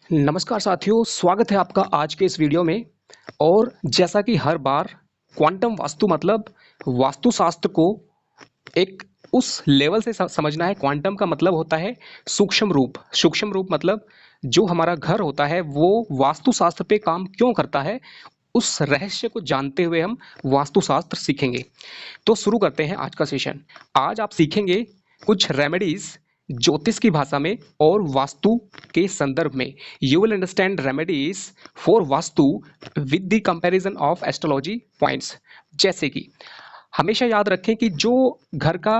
नमस्कार साथियों, स्वागत है आपका आज के इस वीडियो में। और जैसा कि हर बार क्वांटम वास्तु मतलब वास्तुशास्त्र को एक उस लेवल से समझना है। क्वांटम का मतलब होता है सूक्ष्म रूप। सूक्ष्म रूप मतलब जो हमारा घर होता है वो वास्तुशास्त्र पे काम क्यों करता है, उस रहस्य को जानते हुए हम वास्तुशास्त्र सीखेंगे। तो शुरू करते हैं आज का सेशन। आज आप सीखेंगे कुछ रेमेडीज ज्योतिष की भाषा में और वास्तु के संदर्भ में। You will understand remedies for vastu with the comparison of astrology points. जैसे कि हमेशा याद रखें कि जो घर का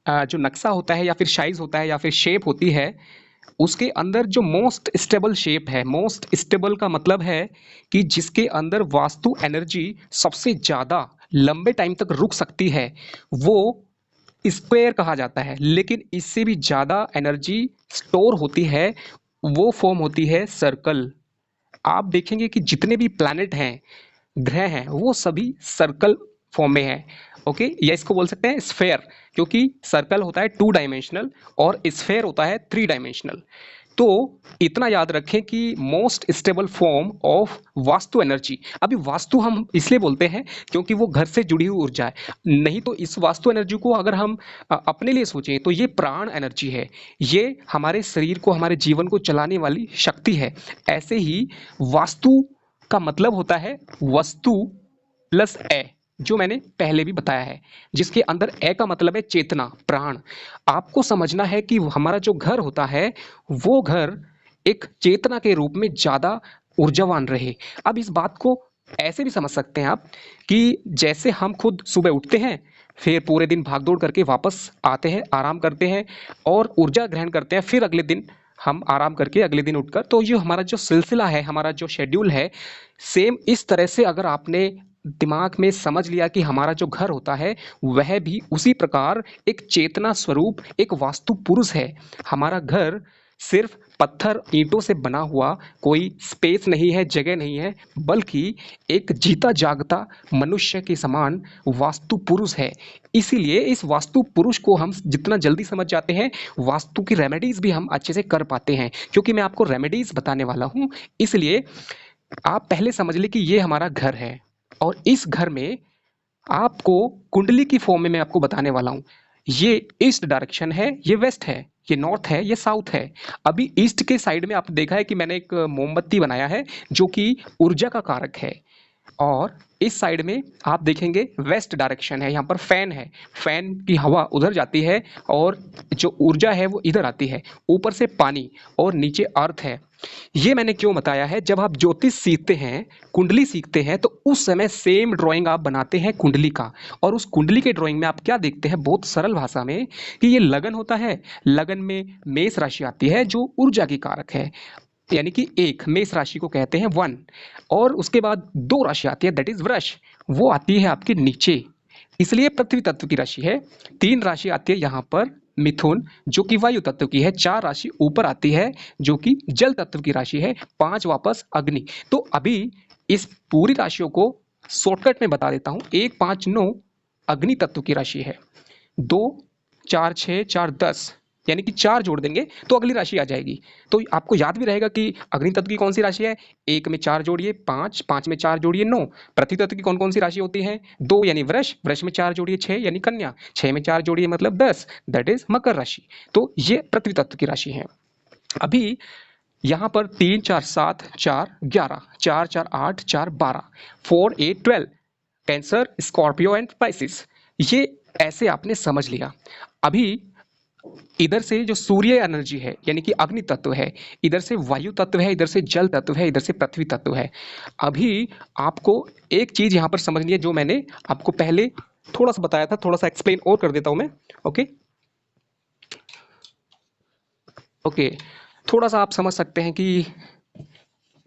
जो नक्शा होता है या फिर साइज होता है या फिर शेप होती है, उसके अंदर जो मोस्ट स्टेबल शेप है, मोस्ट स्टेबल का मतलब है कि जिसके अंदर वास्तु एनर्जी सबसे ज़्यादा लंबे टाइम तक रुक सकती है, वो स्क्वायर कहा जाता है। लेकिन इससे भी ज़्यादा एनर्जी स्टोर होती है, वो फॉर्म होती है सर्कल। आप देखेंगे कि जितने भी प्लैनेट हैं, ग्रह हैं, वो सभी सर्कल फॉर्म में है। ओके, या इसको बोल सकते हैं स्फेयर, क्योंकि सर्कल होता है 2 डायमेंशनल और स्फेयर होता है 3 डायमेंशनल। तो इतना याद रखें कि most stable form of vastu energy. अभी वास्तु हम इसलिए बोलते हैं क्योंकि वो घर से जुड़ी हुई ऊर्जा है। नहीं तो इस वास्तु एनर्जी को अगर हम अपने लिए सोचें तो ये प्राण एनर्जी है। ये हमारे शरीर को, हमारे जीवन को चलाने वाली शक्ति है। ऐसे ही वास्तु का मतलब होता है वस्तु प्लस ए, जो मैंने पहले भी बताया है, जिसके अंदर ए का मतलब है चेतना, प्राण। आपको समझना है कि हमारा जो घर होता है वो घर एक चेतना के रूप में ज़्यादा ऊर्जावान रहे। अब इस बात को ऐसे भी समझ सकते हैं आप कि जैसे हम खुद सुबह उठते हैं, फिर पूरे दिन भाग दौड़ करके वापस आते हैं, आराम करते हैं और ऊर्जा ग्रहण करते हैं, फिर अगले दिन हम आराम करके अगले दिन उठकर, तो ये हमारा जो सिलसिला है, हमारा जो शेड्यूल है, सेम इस तरह से अगर आपने दिमाग में समझ लिया कि हमारा जो घर होता है वह भी उसी प्रकार एक चेतना स्वरूप एक वास्तु पुरुष है। हमारा घर सिर्फ पत्थर ईंटों से बना हुआ कोई स्पेस नहीं है, जगह नहीं है, बल्कि एक जीता जागता मनुष्य के समान वास्तु पुरुष है। इसीलिए इस वास्तु पुरुष को हम जितना जल्दी समझ जाते हैं, वास्तु की रेमेडीज भी हम अच्छे से कर पाते हैं। क्योंकि मैं आपको रेमेडीज बताने वाला हूँ, इसलिए आप पहले समझ लें कि ये हमारा घर है और इस घर में आपको कुंडली की फॉर्म में मैं आपको बताने वाला हूँ। ये ईस्ट डायरेक्शन है, ये वेस्ट है, ये नॉर्थ है, ये साउथ है। अभी ईस्ट के साइड में आपने देखा है कि मैंने एक मोमबत्ती बनाया है जो कि ऊर्जा का कारक है। और इस साइड में आप देखेंगे वेस्ट डायरेक्शन है, यहाँ पर फैन है, फैन की हवा उधर जाती है और जो ऊर्जा है वो इधर आती है। ऊपर से पानी और नीचे अर्थ है। ये मैंने क्यों बताया है, जब आप ज्योतिष सीखते हैं, कुंडली सीखते हैं, तो उस समय सेम ड्राइंग आप बनाते हैं कुंडली का। और उस कुंडली के ड्राइंग में आप क्या देखते हैं, बहुत सरल भाषा में, कि ये लगन होता है। लगन में मेष राशि आती है जो ऊर्जा की कारक है, यानी कि एक मेष राशि को कहते हैं 1। और उसके बाद 2 राशि आती है, दैट इज वृष, वो आती है आपके नीचे, इसलिए पृथ्वी तत्व की राशि है। 3 राशि आती है यहाँ पर मिथुन, जो कि वायु तत्व की है। 4 राशि ऊपर आती है जो कि जल तत्व की राशि है। 5 वापस अग्नि। तो अभी इस पूरी राशियों को शॉर्टकट में बता देता हूँ। 1 5 9 अग्नि तत्व की राशि है। 2 4 6 4 10, यानी कि 4 जोड़ देंगे तो अगली राशि आ जाएगी। तो आपको याद भी रहेगा कि अग्नि तत्व की कौन सी राशि है। 1 में 4 जोड़िए 5, 5 में 4 जोड़िए 9। पृथ्वी तत्व की कौन कौन सी राशि होती है, 2 यानी वृष, वृष में 4 जोड़िए 6 यानी कन्या, 6 में 4 जोड़िए मतलब 10, दैट इज मकर राशि। तो ये पृथ्वी तत्व की राशि है। अभी यहाँ पर 3 4 7 4 11, 4 4 8 4 12, 4 8 12, कैंसर, स्कॉर्पियो एंड स्पाइसिस। ये ऐसे आपने समझ लिया। अभी इधर से जो सूर्य एनर्जी है, यानी कि अग्नि तत्व है, इधर से वायु तत्व है, इधर से जल तत्व है, इधर से पृथ्वी तत्व है। अभी आपको एक चीज यहां पर समझनी है जो मैंने आपको पहले थोड़ा सा बताया था, थोड़ा सा एक्सप्लेन और कर देता हूं मैं। ओके ओके, थोड़ा सा आप समझ सकते हैं कि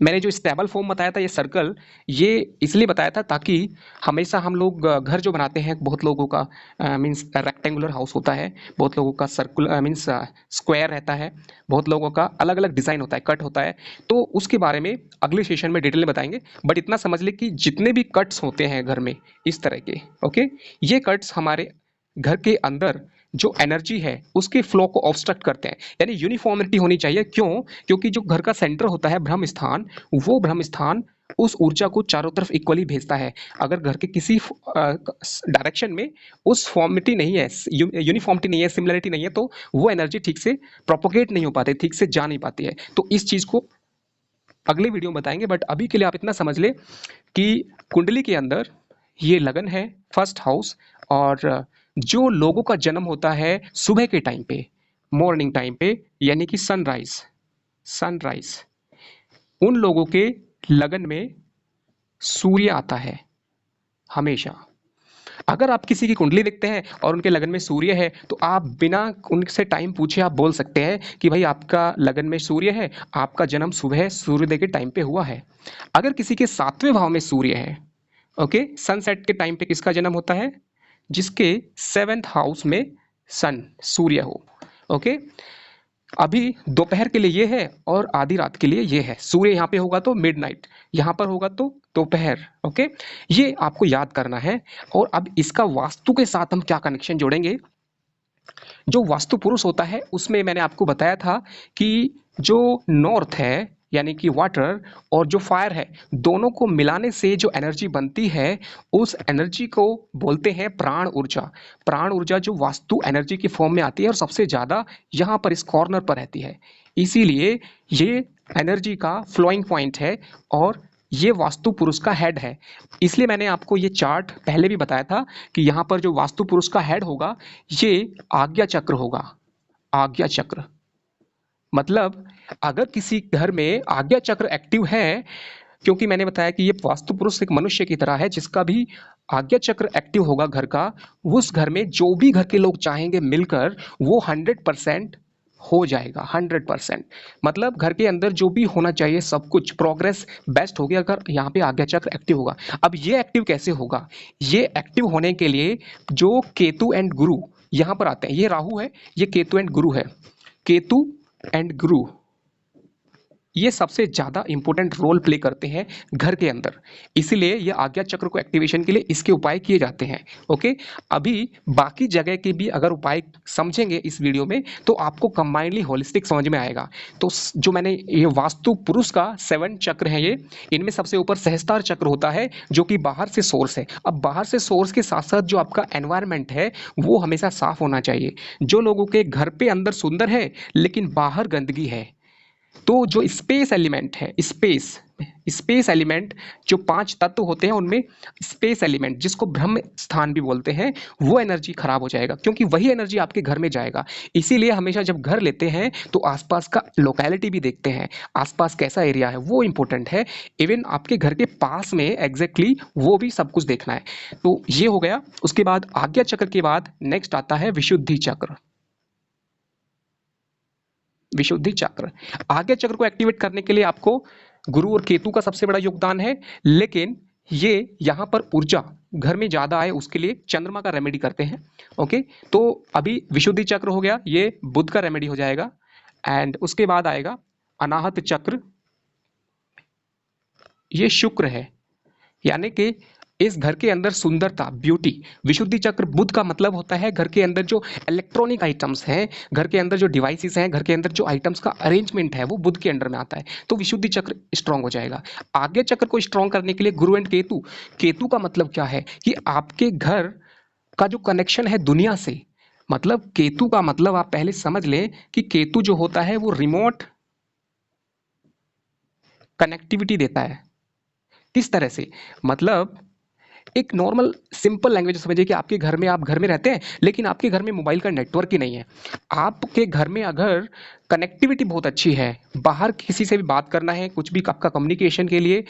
मैंने जो स्टेबल फॉर्म बताया था, ये सर्कल, ये इसलिए बताया था ताकि हमेशा हम लोग घर जो बनाते हैं, बहुत लोगों का मीन्स रेक्टेंगुलर हाउस होता है, बहुत लोगों का सर्कुलर मीन्स स्क्वायर रहता है, बहुत लोगों का अलग अलग डिज़ाइन होता है, कट होता है। तो उसके बारे में अगले सेशन में डिटेल में बताएंगे। बट इतना समझ ले कि जितने भी कट्स होते हैं घर में इस तरह के, ओके, ये कट्स हमारे घर के अंदर जो एनर्जी है उसके फ्लो को ऑब्स्ट्रक्ट करते हैं, यानी यूनिफॉर्मिटी होनी चाहिए। क्यों? क्योंकि जो घर का सेंटर होता है ब्रह्म स्थान, वो ब्रह्म स्थान उस ऊर्जा को चारों तरफ इक्वली भेजता है। अगर घर के किसी डायरेक्शन में उस फॉर्मिटी नहीं है, यूनिफॉर्मिटी नहीं है, सिमिलरिटी नहीं है, तो वो एनर्जी ठीक से प्रोपोगेट नहीं हो पाती, ठीक से जा नहीं पाती है। तो इस चीज को अगले वीडियो में बताएंगे, बट अभी के लिए आप इतना समझ ले कि कुंडली के अंदर ये लगन है, फर्स्ट हाउस, और जो लोगों का जन्म होता है सुबह के टाइम पे, मॉर्निंग टाइम पे, यानी कि सनराइज, सनराइज, उन लोगों के लगन में सूर्य आता है हमेशा। अगर आप किसी की कुंडली देखते हैं और उनके लगन में सूर्य है, तो आप बिना उनसे टाइम पूछे आप बोल सकते हैं कि भाई आपका लगन में सूर्य है, आपका जन्म सुबह सूर्योदय के टाइम पे हुआ है। अगर किसी के 7वें भाव में सूर्य है, ओके, सनसेट के टाइम पे किसका जन्म होता है? जिसके 7th हाउस में सन सूर्य हो, ओके। अभी दोपहर के लिए ये है और आधी रात के लिए ये है। सूर्य यहाँ पे होगा तो मिडनाइट, यहाँ पर होगा तो दोपहर, ओके। ये आपको याद करना है। और अब इसका वास्तु के साथ हम क्या कनेक्शन जोड़ेंगे? जो वास्तु पुरुष होता है उसमें मैंने आपको बताया था कि जो नॉर्थ है यानी कि वाटर और जो फायर है, दोनों को मिलाने से जो एनर्जी बनती है, उस एनर्जी को बोलते हैं प्राण ऊर्जा। प्राण ऊर्जा जो वास्तु एनर्जी की फॉर्म में आती है और सबसे ज़्यादा यहाँ पर इस कॉर्नर पर रहती है, इसीलिए ये एनर्जी का फ्लोइंग पॉइंट है और ये वास्तु पुरुष का हेड है। इसलिए मैंने आपको ये चार्ट पहले भी बताया था कि यहाँ पर जो वास्तु पुरुष का हेड होगा ये आज्ञा चक्र होगा। आज्ञा चक्र मतलब अगर किसी घर में आज्ञा चक्र एक्टिव है, क्योंकि मैंने बताया कि ये वास्तु पुरुष एक मनुष्य की तरह है, जिसका भी आज्ञा चक्र एक्टिव होगा घर का, उस घर में जो भी घर के लोग चाहेंगे मिलकर वो 100% हो जाएगा। 100% मतलब घर के अंदर जो भी होना चाहिए सब कुछ प्रोग्रेस बेस्ट होगी अगर यहाँ पे आज्ञा चक्र एक्टिव होगा। अब ये एक्टिव कैसे होगा? ये एक्टिव होने के लिए जो केतु एंड गुरु यहाँ पर आते हैं, ये राहु है, ये केतु एंड गुरु है। केतु एंड गुरु ये सबसे ज़्यादा इंपॉर्टेंट रोल प्ले करते हैं घर के अंदर, इसीलिए ये आज्ञा चक्र को एक्टिवेशन के लिए इसके उपाय किए जाते हैं, ओके। अभी बाकी जगह के भी अगर उपाय समझेंगे इस वीडियो में तो आपको कंबाइंडली होलिस्टिक समझ में आएगा। तो जो मैंने ये वास्तु पुरुष का 7 चक्र है, ये इनमें सबसे ऊपर सहस्त्रार चक्र होता है जो कि बाहर से सोर्स है। अब बाहर से सोर्स के साथ साथ जो आपका एनवायरनमेंट है वो हमेशा साफ होना चाहिए। जो लोगों के घर पे अंदर सुंदर है लेकिन बाहर गंदगी है, तो जो स्पेस एलिमेंट है, स्पेस एलिमेंट जो 5 तत्व होते हैं उनमें स्पेस एलिमेंट जिसको ब्रह्म स्थान भी बोलते हैं, वो एनर्जी खराब हो जाएगा क्योंकि वही एनर्जी आपके घर में जाएगा। इसीलिए हमेशा जब घर लेते हैं तो आसपास का लोकेलिटी भी देखते हैं, आसपास कैसा एरिया है वो इंपॉर्टेंट है। इवन आपके घर के पास में एग्जैक्टली वो भी सब कुछ देखना है। तो ये हो गया। उसके बाद आज्ञा चक्र के बाद नेक्स्ट आता है विशुद्धि चक्र। विशुद्धि चक्र, आज्ञा चक्र को एक्टिवेट करने के लिए आपको गुरु और केतु का सबसे बड़ा योगदान है, लेकिन ये यहाँ पर ऊर्जा घर में ज्यादा आए उसके लिए चंद्रमा का रेमेडी करते हैं, ओके। तो अभी विशुद्धि चक्र हो गया, ये बुध का रेमेडी हो जाएगा। एंड उसके बाद आएगा अनाहत चक्र, ये शुक्र है, यानी कि इस घर के अंदर सुंदरता, ब्यूटी। विशुद्धि चक्र बुध का मतलब होता है घर के अंदर जो इलेक्ट्रॉनिक आइटम्स हैं, घर के अंदर जो डिवाइसेस हैं, घर के अंदर जो आइटम्स का अरेंजमेंट है वो बुध के अंडर में आता है, तो विशुद्धि चक्र स्ट्रांग हो जाएगा। आज्ञा चक्र को स्ट्रांग करने के लिए गुरु एंड केतु। केतु का मतलब क्या है कि आपके घर का जो कनेक्शन है दुनिया से, मतलब केतु का मतलब आप पहले समझ लें कि केतु जो होता है वो रिमोट कनेक्टिविटी देता है। किस तरह से? मतलब एक नॉर्मल सिंपल लैंग्वेज समझिए कि आपके घर में, आप घर में रहते हैं लेकिन आपके घर में मोबाइल का नेटवर्क ही नहीं है। आपके घर में अगर कनेक्टिविटी बहुत अच्छी है, बाहर किसी से भी बात करना है, कुछ भी आपका कम्युनिकेशन के लिए,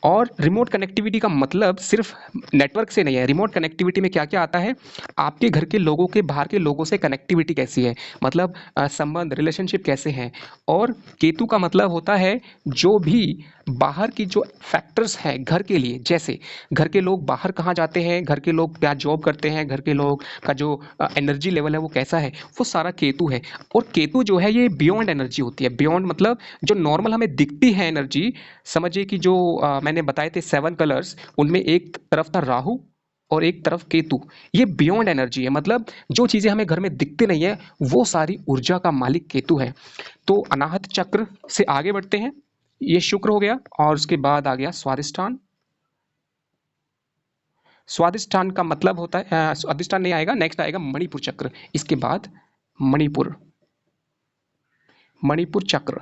और रिमोट कनेक्टिविटी का मतलब सिर्फ नेटवर्क से नहीं है। रिमोट कनेक्टिविटी में क्या क्या आता है? आपके घर के लोगों के बाहर के लोगों से कनेक्टिविटी कैसी है, मतलब संबंध, रिलेशनशिप कैसे हैं। और केतु का मतलब होता है जो भी बाहर की जो फैक्टर्स हैं घर के लिए, जैसे घर के लोग बाहर कहाँ जाते हैं, घर के लोग क्या जॉब करते हैं, घर के लोग का जो एनर्जी लेवल है वो कैसा है, वो सारा केतु है। और केतु जो है ये बियॉन्ड एनर्जी होती है। बियॉन्ड मतलब जो नॉर्मल हमें दिखती है एनर्जी, समझिए कि जो मैंने बताए थे 7 कलर्स, उनमें एक तरफ था राहु और एक तरफ केतु। ये बियॉन्ड एनर्जी है, मतलब जो चीजें हमें घर में दिखती नहीं है वो सारी ऊर्जा का मालिक केतु है। तो अनाहत चक्र से आगे बढ़ते हैं। ये शुक्र हो गया और उसके बाद आ गया स्वादिष्ठान। स्वादिष्ठान का मतलब होता है स्वादिष्ठान नहीं आएगा, नेक्स्ट आएगा मणिपुर चक्र। इसके बाद मणिपुर, मणिपुर चक्र।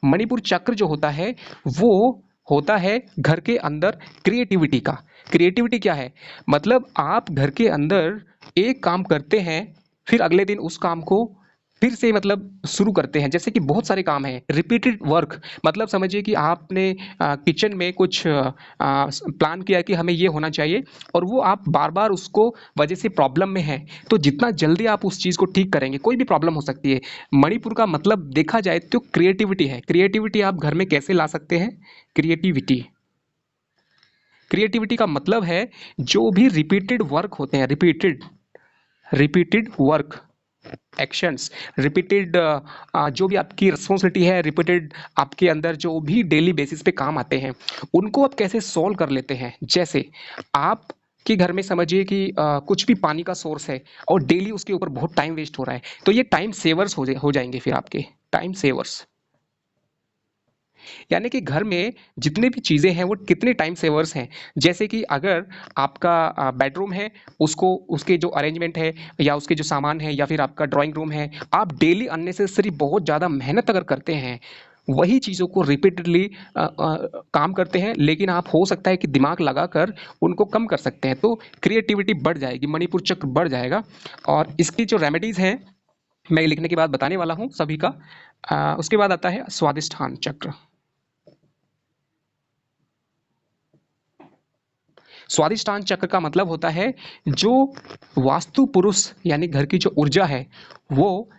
मणिपुर चक्र जो होता है वो होता है घर के अंदर क्रिएटिविटी का। क्रिएटिविटी क्या है, मतलब आप घर के अंदर एक काम करते हैं फिर अगले दिन उस काम को फिर से मतलब शुरू करते हैं। जैसे कि बहुत सारे काम हैं, रिपीटेड वर्क, मतलब समझिए कि आपने किचन में कुछ प्लान किया कि हमें ये होना चाहिए और वो आप बार बार उसको वजह से प्रॉब्लम में हैं, तो जितना जल्दी आप उस चीज़ को ठीक करेंगे, कोई भी प्रॉब्लम हो सकती है। मणिपुर का मतलब देखा जाए तो क्रिएटिविटी है। क्रिएटिविटी आप घर में कैसे ला सकते हैं? क्रिएटिविटी, क्रिएटिविटी का मतलब है जो भी रिपीटेड वर्क होते हैं, रिपीटेड वर्क, एक्शंस, रिपीटेड जो भी आपकी रिस्पॉन्सिबिलिटी है, रिपीटेड आपके अंदर जो भी डेली बेसिस पे काम आते हैं, उनको आप कैसे सॉल्व कर लेते हैं। जैसे आप कि घर में समझिए कि कुछ भी पानी का सोर्स है और डेली उसके ऊपर बहुत टाइम वेस्ट हो रहा है, तो ये टाइम सेवर्स हो जाएंगे फिर आपके टाइम सेवर्स। यानी कि घर में जितने भी चीज़ें हैं वो कितने टाइम सेवर्स हैं। जैसे कि अगर आपका बेडरूम है, उसको उसके जो अरेंजमेंट है या उसके जो सामान है, या फिर आपका ड्राइंग रूम है, आप डेली अननेसेसरी बहुत ज़्यादा मेहनत अगर करते हैं, वही चीज़ों को रिपीटेडली काम करते हैं, लेकिन आप हो सकता है कि दिमाग लगाकर उनको कम कर सकते हैं, तो क्रिएटिविटी बढ़ जाएगी, मणिपुर चक्र बढ़ जाएगा। और इसकी जो रेमेडीज़ हैं मैं लिखने के बाद बताने वाला हूँ सभी का। उसके बाद आता है स्वादिष्ठान चक्र। स्वादिष्टान चक्र का मतलब होता है जो वास्तु पुरुष यानी घर की जो ऊर्जा है वो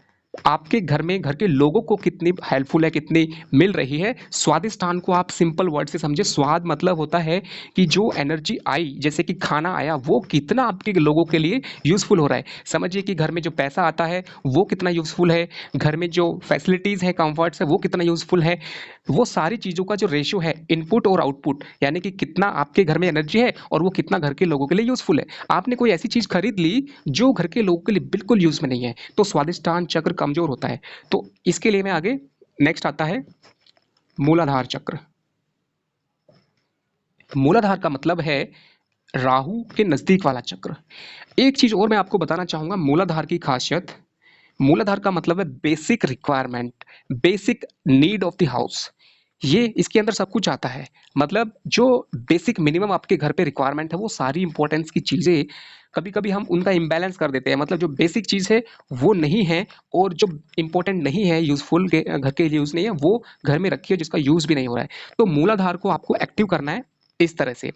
आपके घर में घर के लोगों को कितनी हेल्पफुल है, कितनी मिल रही है। स्वादिष्टान को आप सिंपल वर्ड से समझे। स्वाद मतलब होता है कि जो एनर्जी आई, जैसे कि खाना आया, वो कितना आपके लोगों के लिए यूजफुल हो रहा है। समझिए कि घर में जो पैसा आता है वो कितना यूजफुल है, घर में जो फैसिलिटीज़ है, कंफर्ट्स है, वो कितना यूजफुल है। वो सारी चीज़ों का जो रेशियो है, इनपुट और आउटपुट, यानी कि कितना आपके घर में एनर्जी है और वो कितना घर के लोगों के लिए यूजफुल है। आपने कोई ऐसी चीज़ खरीद ली जो घर के लोगों के लिए बिल्कुल यूज में नहीं है, तो स्वादिष्टान चक्र कमजोर होता है। तो इसके लिए मैं आगे नेक्स्ट आता है मूलाधार चक्र। मूलाधार का मतलब है राहु के नजदीक वाला चक्र। एक चीज और मैं आपको बताना चाहूंगा मूलाधार की खासियत। मूलाधार का मतलब है basic requirement, basic need of the house. ये इसके अंदर सब कुछ आता है, मतलब जो बेसिक मिनिमम आपके घर पे रिक्वायरमेंट है वो सारी इंपॉर्टेंस की चीज़ें कभी कभी हम उनका इम्बैलेंस कर देते हैं। मतलब जो बेसिक चीज़ है वो नहीं है और जो इंपॉर्टेंट नहीं है, यूजफुल के घर के लिए यूज़ नहीं है, वो घर में रखी है जिसका यूज़ भी नहीं हो रहा है। तो मूलाधार को आपको एक्टिव करना है इस तरह से।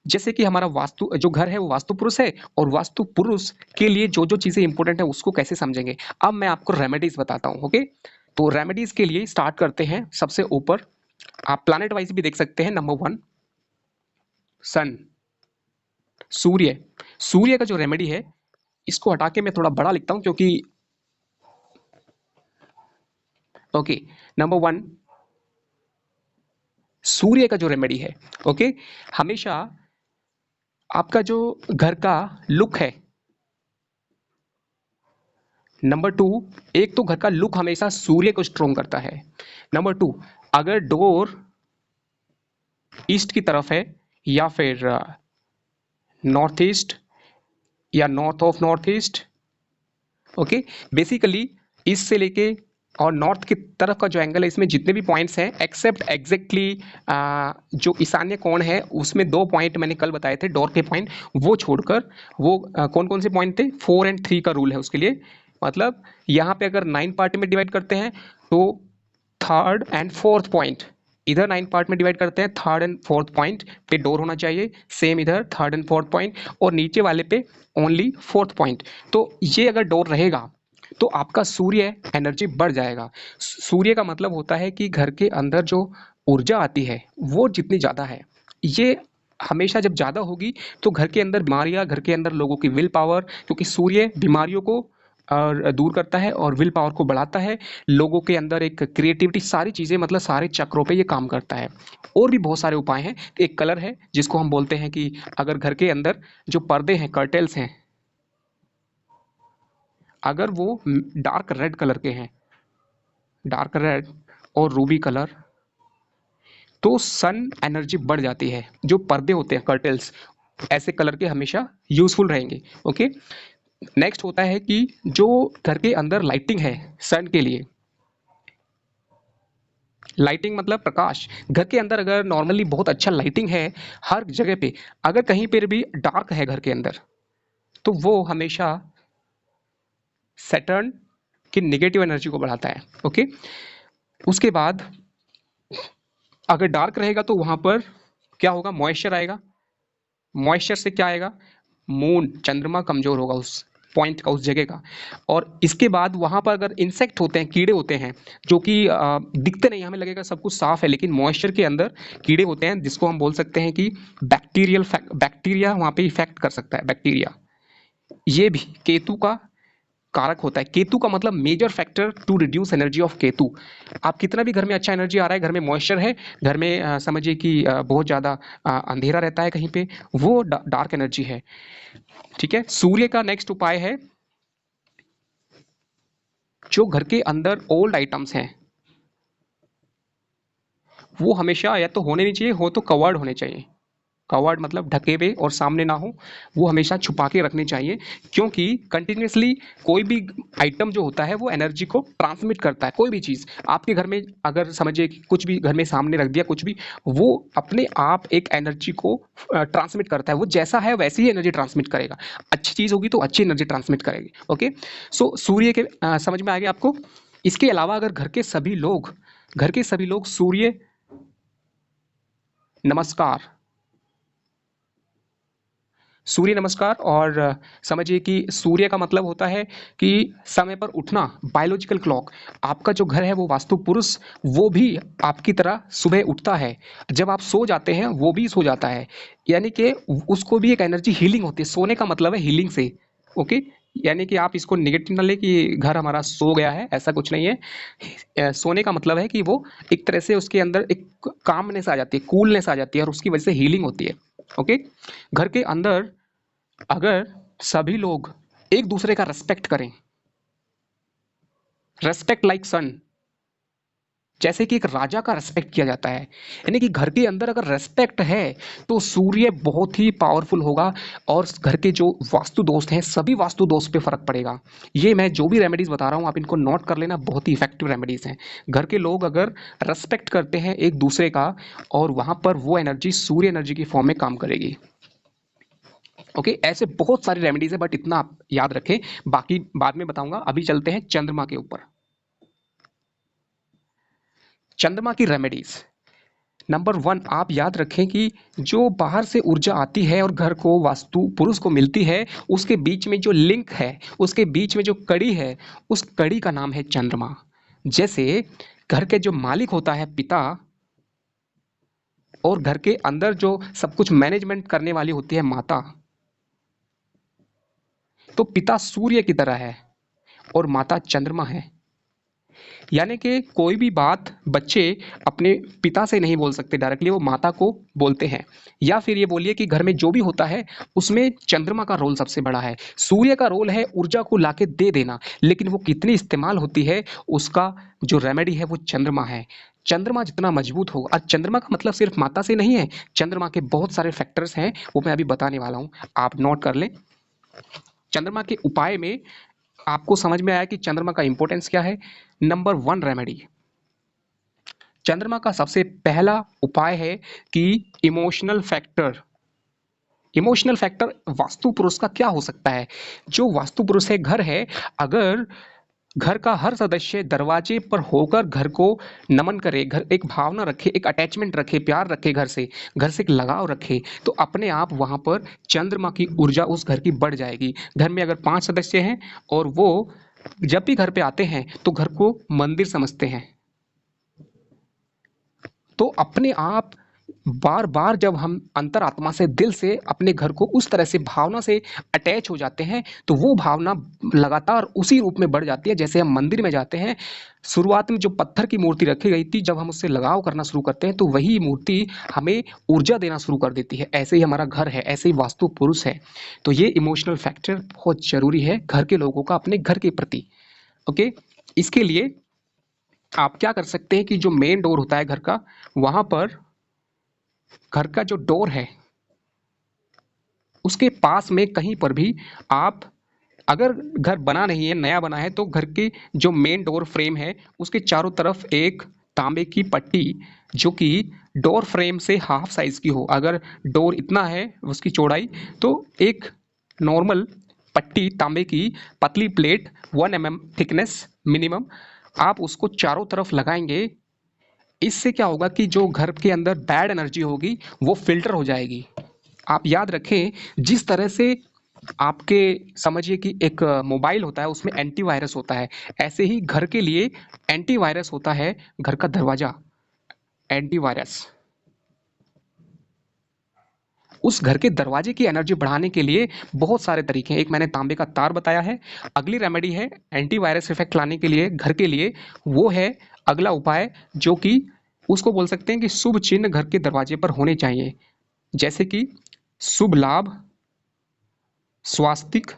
जैसे कि हमारा वास्तु जो घर है वो वास्तु पुरुष है, और वास्तु पुरुष के लिए जो जो चीज़ें इंपॉर्टेंट है उसको कैसे समझेंगे। अब मैं आपको रेमेडीज बताता हूँ। ओके, तो रेमेडीज के लिए स्टार्ट करते हैं सबसे ऊपर। आप प्लैनेट वाइज भी देख सकते हैं। नंबर 1 सन, सूर्य। सूर्य का जो रेमेडी है, इसको हटा के मैं थोड़ा बड़ा लिखता हूं क्योंकि ओके, नंबर 1 सूर्य का जो रेमेडी है। ओके, हमेशा आपका जो घर का लुक है, नंबर 2, एक तो घर का लुक हमेशा सूर्य को स्ट्रोंग करता है। नंबर 2, अगर डोर ईस्ट की तरफ है या फिर नॉर्थ ईस्ट या north of north east, okay, basically east से लेके और नॉर्थ की तरफ का जो एंगल है, इसमें जितने भी पॉइंट्स हैं एक्सेप्ट एग्जैक्टली जो ईशान्य कोण है उसमें 2 पॉइंट मैंने कल बताए थे डोर के पॉइंट, वो छोड़कर वो कौन कौन से पॉइंट थे? 4 और 3 का रूल है उसके लिए। मतलब यहाँ पे अगर 9 पार्ट में डिवाइड करते हैं तो थर्ड एंड फोर्थ पॉइंट, इधर 9 पार्ट में डिवाइड करते हैं, थर्ड एंड फोर्थ पॉइंट पे डोर होना चाहिए, सेम इधर थर्ड एंड फोर्थ पॉइंट, और नीचे वाले पे ओनली फोर्थ पॉइंट। तो ये अगर डोर रहेगा तो आपका सूर्य एनर्जी बढ़ जाएगा। सूर्य का मतलब होता है कि घर के अंदर जो ऊर्जा आती है वो जितनी ज़्यादा है, ये हमेशा जब ज़्यादा होगी तो घर के अंदर बीमारियां, घर के अंदर लोगों की विल पावर, क्योंकि सूर्य बीमारियों को और दूर करता है और विल पावर को बढ़ाता है, लोगों के अंदर एक क्रिएटिविटी, सारी चीज़ें मतलब सारे चक्रों पे ये काम करता है। और भी बहुत सारे उपाय हैं। एक कलर है जिसको हम बोलते हैं कि अगर घर के अंदर जो पर्दे हैं, कर्टेल्स हैं, अगर वो डार्क रेड कलर के हैं, डार्क रेड और रूबी कलर, तो सन एनर्जी बढ़ जाती है। जो पर्दे होते हैं कर्टेल्स ऐसे कलर के हमेशा यूजफुल रहेंगे। ओके। नेक्स्ट होता है कि जो घर के अंदर लाइटिंग है सन के लिए, लाइटिंग मतलब प्रकाश, घर के अंदर अगर नॉर्मली बहुत अच्छा लाइटिंग है हर जगह पे, अगर कहीं पर भी डार्क है घर के अंदर, तो वो हमेशा सैटर्न की नेगेटिव एनर्जी को बढ़ाता है। ओके। उसके बाद अगर डार्क रहेगा तो वहां पर क्या होगा, मॉइस्चर आएगा। मॉइस्चर से क्या आएगा, मून, चंद्रमा कमजोर होगा उस पॉइंट का, उस जगह का। और इसके बाद वहां पर अगर इंसेक्ट होते हैं, कीड़े होते हैं, जो कि दिखते नहीं, हमें लगेगा सब कुछ साफ है, लेकिन मॉइस्चर के अंदर कीड़े होते हैं जिसको हम बोल सकते हैं कि बैक्टीरिया वहां पे इफेक्ट कर सकता है, बैक्टीरिया। ये भी केतु का कारक होता है। केतु का मतलब major factor to reduce energy of Ketu. आप कितना भी घर में अच्छा एनर्जी आ रहा है, घर में मॉइस्चर है, घर में समझिए कि बहुत ज़्यादा अंधेरा रहता है कहीं पे, वो डार्क एनर्जी है। ठीक है। सूर्य का नेक्स्ट उपाय है, जो घर के अंदर ओल्ड आइटम्स हैं वो हमेशा या तो होने नहीं चाहिए, हो तो कवर्ड होने चाहिए। कवर्ड मतलब ढके हुए और सामने ना हो, वो हमेशा छुपा के रखने चाहिए। क्योंकि कंटिन्यूसली कोई भी आइटम जो होता है वो एनर्जी को ट्रांसमिट करता है। कोई भी चीज़ आपके घर में अगर समझिए कि कुछ भी घर में सामने रख दिया, कुछ भी, वो अपने आप एक एनर्जी को ट्रांसमिट करता है। वो जैसा है वैसी ही एनर्जी ट्रांसमिट करेगा। अच्छी चीज़ होगी तो अच्छी एनर्जी ट्रांसमिट करेगी। ओके। सो सूर्य के समझ में आ गया आपको। इसके अलावा अगर घर के सभी लोग सूर्य नमस्कार, सूर्य नमस्कार, और समझिए कि सूर्य का मतलब होता है कि समय पर उठना, बायोलॉजिकल क्लॉक। आपका जो घर है वो वास्तु पुरुष, वो भी आपकी तरह सुबह उठता है। जब आप सो जाते हैं वो भी सो जाता है, यानी कि उसको भी एक एनर्जी हीलिंग होती है। सोने का मतलब है हीलिंग से। ओके। यानी कि आप इसको निगेटिव ना ले कि घर हमारा सो गया है, ऐसा कुछ नहीं है। सोने का मतलब है कि वो एक तरह से उसके अंदर एक कामनेस आ जाती है, कूलनेस आ जाती है, और उसकी वजह से हीलिंग होती है। ओके। घर के अंदर अगर सभी लोग एक दूसरे का रेस्पेक्ट करें, रेस्पेक्ट लाइक सन, जैसे कि एक राजा का रेस्पेक्ट किया जाता है, यानी कि घर के अंदर अगर रेस्पेक्ट है तो सूर्य बहुत ही पावरफुल होगा, और घर के जो वास्तु दोष हैं सभी वास्तु दोष पे फर्क पड़ेगा। ये मैं जो भी रेमेडीज बता रहा हूँ आप इनको नोट कर लेना, बहुत ही इफेक्टिव रेमेडीज हैं। घर के लोग अगर रेस्पेक्ट करते हैं एक दूसरे का, और वहां पर वो एनर्जी सूर्य एनर्जी की फॉर्म में काम करेगी। ओके। ऐसे बहुत सारी रेमेडीज है, बट इतना आप याद रखें, बाकी बाद में बताऊंगा। अभी चलते हैं चंद्रमा के ऊपर। चंद्रमा की रेमेडीज नंबर 1, आप याद रखें कि जो बाहर से ऊर्जा आती है और घर को, वास्तु पुरुष को मिलती है, उसके बीच में जो लिंक है, उसके बीच में जो कड़ी है, उस कड़ी का नाम है चंद्रमा। जैसे घर के जो मालिक होता है पिता, और घर के अंदर जो सब कुछ मैनेजमेंट करने वाली होती है माता, तो पिता सूर्य की तरह है और माता चंद्रमा है। यानी कि कोई भी बात बच्चे अपने पिता से नहीं बोल सकते डायरेक्टली, वो माता को बोलते हैं। या फिर ये बोलिए कि घर में जो भी होता है उसमें चंद्रमा का रोल सबसे बड़ा है। सूर्य का रोल है ऊर्जा को लाके दे देना, लेकिन वो कितनी इस्तेमाल होती है उसका जो रेमेडी है वो चंद्रमा है। चंद्रमा जितना मजबूत होगा, और चंद्रमा का मतलब सिर्फ माता से नहीं है, चंद्रमा के बहुत सारे फैक्टर्स हैं, वो मैं अभी बताने वाला हूँ, आप नोट कर लें। चंद्रमा के उपाय में आपको समझ में आया कि चंद्रमा का इंपॉर्टेंस क्या है। नंबर 1 रेमेडी, चंद्रमा का सबसे पहला उपाय है कि emotional factor. Emotional factor vastu पुरुष का क्या हो सकता है। जो वास्तु पुरुष है, घर है, अगर घर का हर सदस्य दरवाजे पर होकर घर को नमन करे, घर एक भावना रखे, एक अटैचमेंट रखे, प्यार रखे, घर से एक लगाव रखे, तो अपने आप वहां पर चंद्रमा की ऊर्जा उस घर की बढ़ जाएगी। घर में अगर 5 सदस्य हैं और वो जब भी घर पे आते हैं तो घर को मंदिर समझते हैं, तो अपने आप बार बार जब हम अंतरात्मा से, दिल से अपने घर को उस तरह से भावना से अटैच हो जाते हैं, तो वो भावना लगातार उसी रूप में बढ़ जाती है। जैसे हम मंदिर में जाते हैं, शुरुआत में जो पत्थर की मूर्ति रखी गई थी, जब हम उससे लगाव करना शुरू करते हैं तो वही मूर्ति हमें ऊर्जा देना शुरू कर देती है। ऐसे ही हमारा घर है, ऐसे ही वास्तु पुरुष है। तो ये इमोशनल फैक्टर बहुत जरूरी है घर के लोगों का अपने घर के प्रति। ओके, इसके लिए आप क्या कर सकते हैं कि जो मेन डोर होता है घर का, वहां पर घर का जो डोर है उसके पास में कहीं पर भी आप, अगर घर बना नहीं है, नया बना है, तो घर के जो मेन डोर फ्रेम है उसके चारों तरफ एक तांबे की पट्टी, जो कि डोर फ्रेम से हाफ साइज की हो। अगर डोर इतना है उसकी चौड़ाई, तो एक नॉर्मल पट्टी तांबे की पतली प्लेट 1 mm थिकनेस मिनिमम, आप उसको चारों तरफ लगाएंगे। इससे क्या होगा कि जो घर के अंदर बैड एनर्जी होगी वो फिल्टर हो जाएगी। आप याद रखें, जिस तरह से आपके, समझिए कि एक मोबाइल होता है उसमें एंटीवायरस होता है, ऐसे ही घर के लिए एंटीवायरस होता है घर का दरवाजा। एंटीवायरस उस घर के दरवाजे की एनर्जी बढ़ाने के लिए बहुत सारे तरीके हैं। एक मैंने तांबे का तार बताया है। अगली रेमेडी है एंटीवायरस इफेक्ट लाने के लिए घर के लिए, वो है अगला उपाय, जो कि उसको बोल सकते हैं कि शुभ चिन्ह घर के दरवाजे पर होने चाहिए। जैसे कि शुभ लाभ, स्वास्तिक।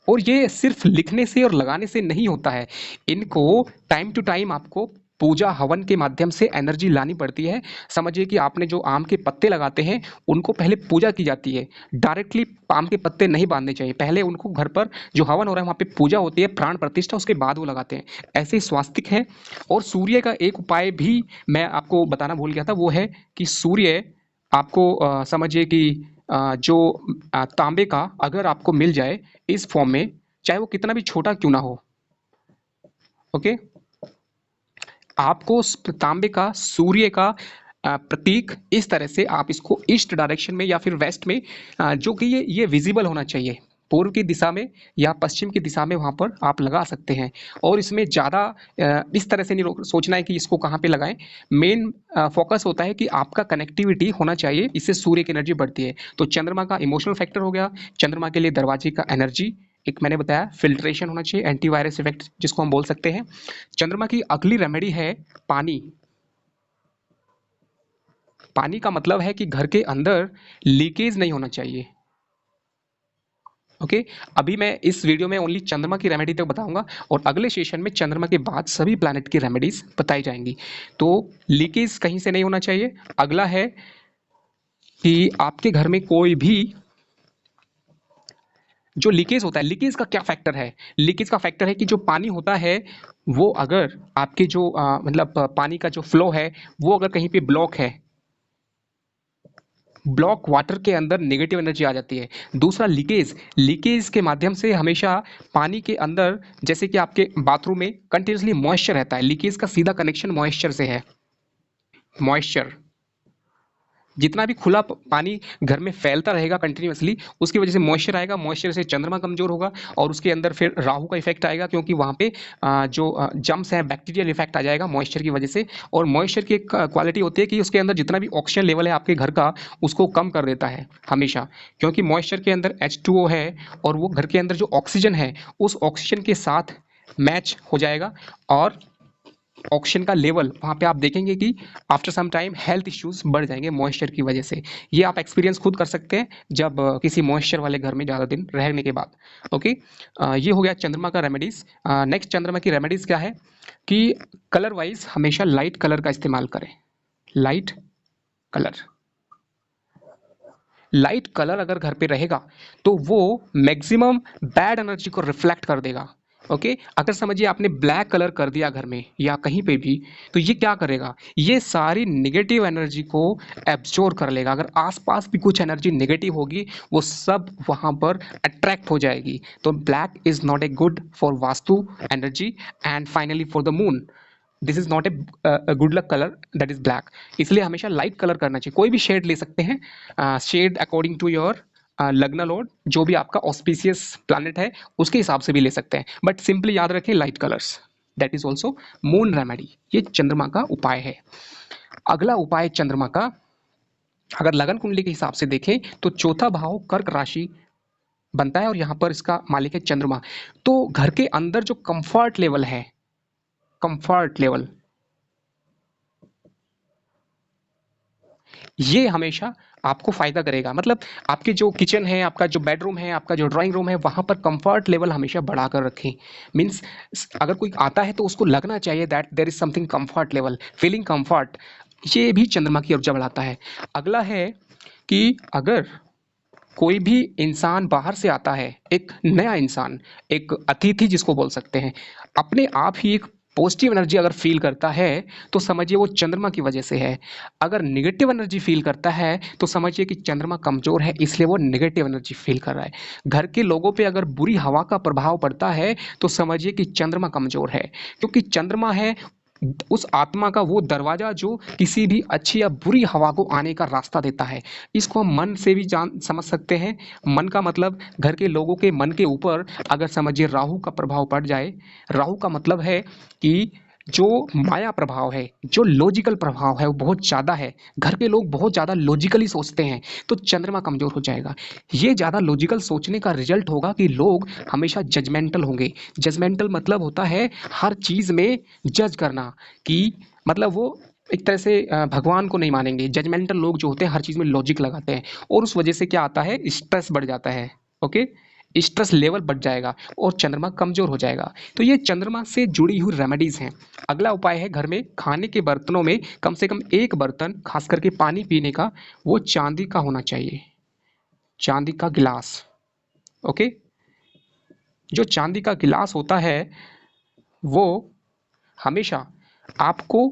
और ये सिर्फ लिखने से और लगाने से नहीं होता है, इनको टाइम टू टाइम आपको पूजा हवन के माध्यम से एनर्जी लानी पड़ती है। समझिए कि आपने जो आम के पत्ते लगाते हैं उनको पहले पूजा की जाती है। डायरेक्टली आम के पत्ते नहीं बांधने चाहिए, पहले उनको घर पर जो हवन हो रहा है वहाँ पे पूजा होती है, प्राण प्रतिष्ठा, उसके बाद वो लगाते हैं। ऐसे ही स्वास्तिक है। और सूर्य का एक उपाय भी मैं आपको बताना भूल गया था, वो है कि सूर्य आपको समझिए कि जो तांबे का अगर आपको मिल जाए इस फॉर्म में, चाहे वो कितना भी छोटा क्यों ना हो, ओके, आपको तांबे का सूर्य का प्रतीक इस तरह से आप इसको ईस्ट डायरेक्शन में या फिर वेस्ट में, जो कि ये विजिबल होना चाहिए, पूर्व की दिशा में या पश्चिम की दिशा में, वहाँ पर आप लगा सकते हैं। और इसमें ज़्यादा इस तरह से नहीं सोचना है कि इसको कहाँ पे लगाएं। मेन फोकस होता है कि आपका कनेक्टिविटी होना चाहिए, इससे सूर्य की एनर्जी बढ़ती है। तो चंद्रमा का इमोशनल फैक्टर हो गया, चंद्रमा के लिए दरवाजे का एनर्जी, एक मैंने बताया फिल्ट्रेशन होना चाहिए, एंटीवायरस इफेक्ट जिसको हम बोल सकते हैं। चंद्रमा की अगली रेमेडी है पानी। पानी का मतलब है कि घर के अंदर लीकेज नहीं होना चाहिए। ओके, अभी मैं इस वीडियो में ओनली चंद्रमा की रेमेडी तक बताऊंगा, और अगले सेशन में चंद्रमा के बाद सभी प्लैनेट की रेमेडीज बताई जाएंगी। तो लीकेज कहीं से नहीं होना चाहिए। अगला है कि आपके घर में कोई भी जो लीकेज होता है, लीकेज का क्या फैक्टर है? लीकेज का फैक्टर है कि जो पानी होता है वो अगर आपके जो मतलब पानी का जो फ्लो है वो अगर कहीं पे ब्लॉक है, ब्लॉक वाटर के अंदर नेगेटिव एनर्जी आ जाती है। दूसरा लीकेज, लीकेज के माध्यम से हमेशा पानी के अंदर, जैसे कि आपके बाथरूम में कंटिन्यूसली मॉइस्चर रहता है, लीकेज का सीधा कनेक्शन मॉइस्चर से है। मॉइस्चर, जितना भी खुला पानी घर में फैलता रहेगा कंटिन्यूसली, उसकी वजह से मॉइस्चर आएगा, मॉइस्चर से चंद्रमा कमजोर होगा, और उसके अंदर फिर राहु का इफेक्ट आएगा, क्योंकि वहाँ पे जो जम्स हैं, बैक्टीरियल इफेक्ट आ जाएगा मॉइस्चर की वजह से। और मॉइस्चर की एक क्वालिटी होती है कि उसके अंदर जितना भी ऑक्सीजन लेवल है आपके घर का, उसको कम कर देता है हमेशा, क्योंकि मॉइस्चर के अंदर H2O है, और वो घर के अंदर जो ऑक्सीजन है उस ऑक्सीजन के साथ मैच हो जाएगा, और ऑक्सीजन का लेवल वहाँ पे आप देखेंगे कि after some time health issues बढ़ जाएंगे मॉइस्चर की वजह से। ये आप एक्सपीरियंस खुद कर सकते हैं जब किसी मॉइस्चर वाले घर में ज़्यादा दिन रहने के बाद। ओके, ये हो गया चंद्रमा का रेमेडीज। नेक्स्ट चंद्रमा की रेमेडीज क्या है कि कलर वाइज हमेशा लाइट कलर का इस्तेमाल करें। लाइट कलर, लाइट कलर अगर घर पे रहेगा तो वो मैक्सिमम बैड एनर्जी को रिफ्लेक्ट कर देगा। ओके, अगर समझिए आपने ब्लैक कलर कर दिया घर में या कहीं पे भी, तो ये क्या करेगा, ये सारी नेगेटिव एनर्जी को एब्जॉर्ब कर लेगा। अगर आसपास भी कुछ एनर्जी नेगेटिव होगी वो सब वहां पर अट्रैक्ट हो जाएगी। तो black is not a good for vastu energy. And finally for the moon, this is not a good luck colour, that is black. इसलिए हमेशा लाइट कलर करना चाहिए। कोई भी शेड ले सकते हैं, शेड अकॉर्डिंग टू योर लग्न लॉर्ड, जो भी आपका ऑस्पिशियस प्लैनेट है उसके हिसाब से भी ले सकते हैं, बट सिंपली याद रखें light colours, that is also moon remedy. ये चंद्रमा का उपाय है। अगला उपाय चंद्रमा का, अगर लगन कुंडली के हिसाब से देखें तो चौथा भाव कर्क राशि बनता है और यहाँ पर इसका मालिक है चंद्रमा। तो घर के अंदर जो कंफर्ट लेवल है, कंफर्ट लेवल, ये हमेशा आपको फायदा करेगा। मतलब आपके जो किचन है, आपका जो बेडरूम है, आपका जो ड्राइंग रूम है, वहां पर कंफर्ट लेवल हमेशा बढ़ा कर रखें। मीन्स अगर कोई आता है तो उसको लगना चाहिए that there is something comfort level, feeling comfort, ये भी चंद्रमा की ऊर्जा बढ़ाता है। अगला है कि अगर कोई भी इंसान बाहर से आता है, एक नया इंसान, एक अतिथि जिसको बोल सकते हैं, अपने आप ही एक पॉजिटिव एनर्जी अगर फील करता है तो समझिए वो चंद्रमा की वजह से है। अगर निगेटिव एनर्जी फील करता है तो समझिए कि चंद्रमा कमजोर है, इसलिए वो निगेटिव एनर्जी फील कर रहा है। घर के लोगों पे अगर बुरी हवा का प्रभाव पड़ता है तो समझिए कि चंद्रमा कमजोर है, क्योंकि चंद्रमा है उस आत्मा का वो दरवाजा जो किसी भी अच्छी या बुरी हवा को आने का रास्ता देता है। इसको हम मन से भी जान समझ सकते हैं। मन का मतलब घर के लोगों के मन के ऊपर अगर समझिए राहु का प्रभाव पड़ जाए, राहु का मतलब है कि जो माया प्रभाव है, जो लॉजिकल प्रभाव है वो बहुत ज़्यादा है, घर के लोग बहुत ज़्यादा लॉजिकली सोचते हैं, तो चंद्रमा कमज़ोर हो जाएगा। ये ज़्यादा लॉजिकल सोचने का रिजल्ट होगा कि लोग हमेशा जजमेंटल होंगे। जजमेंटल मतलब होता है हर चीज़ में जज करना, कि मतलब वो एक तरह से भगवान को नहीं मानेंगे। जजमेंटल लोग जो होते हैं हर चीज़ में लॉजिक लगाते हैं, और उस वजह से क्या आता है, स्ट्रेस बढ़ जाता है। ओके, स्ट्रेस लेवल बढ़ जाएगा और चंद्रमा कमजोर हो जाएगा। तो ये चंद्रमा से जुड़ी हुई रेमेडीज हैं। अगला उपाय है घर में खाने के बर्तनों में कम से कम एक बर्तन, खास करके पानी पीने का, वो चांदी का होना चाहिए, चांदी का गिलास। ओके, जो चांदी का गिलास होता है वो हमेशा आपको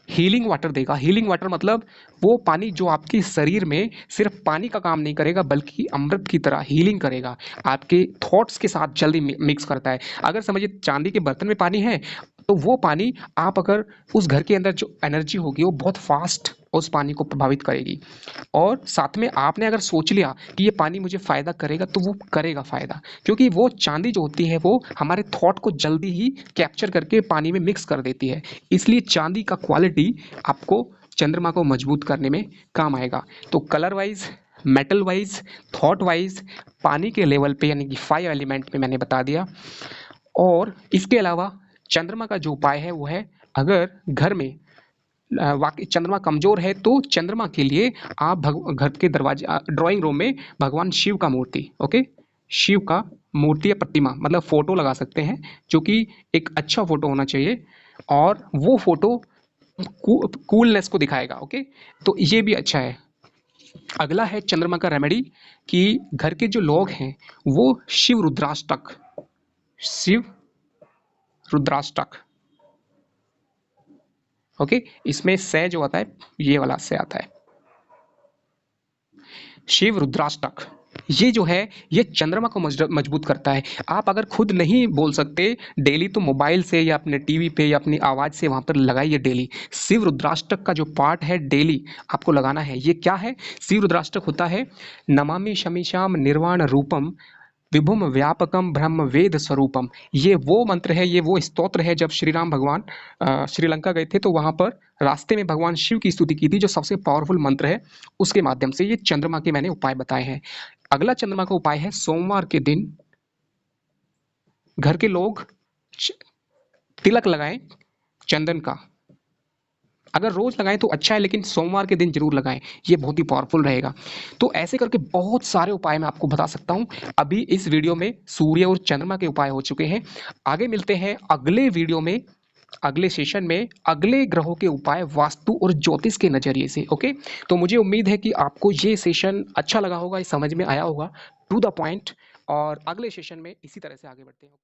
हीलिंग वाटर देगा। हीलिंग वाटर मतलब वो पानी जो आपके शरीर में सिर्फ पानी का काम नहीं करेगा बल्कि अमृत की तरह हीलिंग करेगा, आपके थॉट्स के साथ जल्दी मिक्स करता है। अगर समझिए चांदी के बर्तन में पानी है तो वो पानी आप अगर उस घर के अंदर जो एनर्जी होगी वो बहुत फास्ट उस पानी को प्रभावित करेगी। और साथ में आपने अगर सोच लिया कि ये पानी मुझे फ़ायदा करेगा तो वो करेगा फ़ायदा, क्योंकि वो चांदी जो होती है वो हमारे थॉट को जल्दी ही कैप्चर करके पानी में मिक्स कर देती है। इसलिए चांदी का क्वालिटी आपको चंद्रमा को मजबूत करने में काम आएगा। तो colour wise, metal wise, thought wise, पानी के लेवल पे यानी कि 5 एलिमेंट में मैंने बता दिया। और इसके अलावा चंद्रमा का जो उपाय है वो है, अगर घर में वाकई चंद्रमा कमजोर है तो चंद्रमा के लिए आप घर के दरवाजे, ड्राइंग रूम में भगवान शिव का मूर्ति, ओके, शिव का मूर्ति या प्रतिमा मतलब फोटो लगा सकते हैं, जो कि एक अच्छा फोटो होना चाहिए और वो फोटो कूलनेस को दिखाएगा। ओके, तो ये भी अच्छा है। अगला है चंद्रमा का रेमेडी कि घर के जो लोग हैं वो शिव रुद्राष्टक, शिव रुद्राष्टक, ओके, इसमें से जो आता है ये वाला से आता है शिव रुद्राष्टक। ये जो है ये चंद्रमा को मजबूत करता है। आप अगर खुद नहीं बोल सकते डेली तो मोबाइल से या अपने टीवी पे या अपनी आवाज़ से वहाँ पर लगाइए डेली। शिव रुद्राष्टक का जो पार्ट है डेली आपको लगाना है। ये क्या है, शिव रुद्राष्टक होता है नमामि शमीशाम निर्वाण रूपम विभुम व्यापकम ब्रह्म वेद स्वरूपम। ये वो मंत्र है, ये वो स्तोत्र है। जब श्री राम भगवान श्रीलंका गए थे तो वहां पर रास्ते में भगवान शिव की स्तुति की थी, जो सबसे पावरफुल मंत्र है। उसके माध्यम से ये चंद्रमा के मैंने उपाय बताए हैं। अगला चंद्रमा का उपाय है सोमवार के दिन घर के लोग तिलक लगाएं चंदन का। अगर रोज लगाएं तो अच्छा है, लेकिन सोमवार के दिन जरूर लगाएं, ये बहुत ही पावरफुल रहेगा। तो ऐसे करके बहुत सारे उपाय मैं आपको बता सकता हूं। अभी इस वीडियो में सूर्य और चंद्रमा के उपाय हो चुके हैं। आगे मिलते हैं अगले वीडियो में, अगले सेशन में अगले ग्रहों के उपाय वास्तु और ज्योतिष के नजरिए से। ओके, तो मुझे उम्मीद है कि आपको ये सेशन अच्छा लगा होगा, समझ में आया होगा, टू द पॉइंट। और अगले सेशन में इसी तरह से आगे बढ़ते हैं।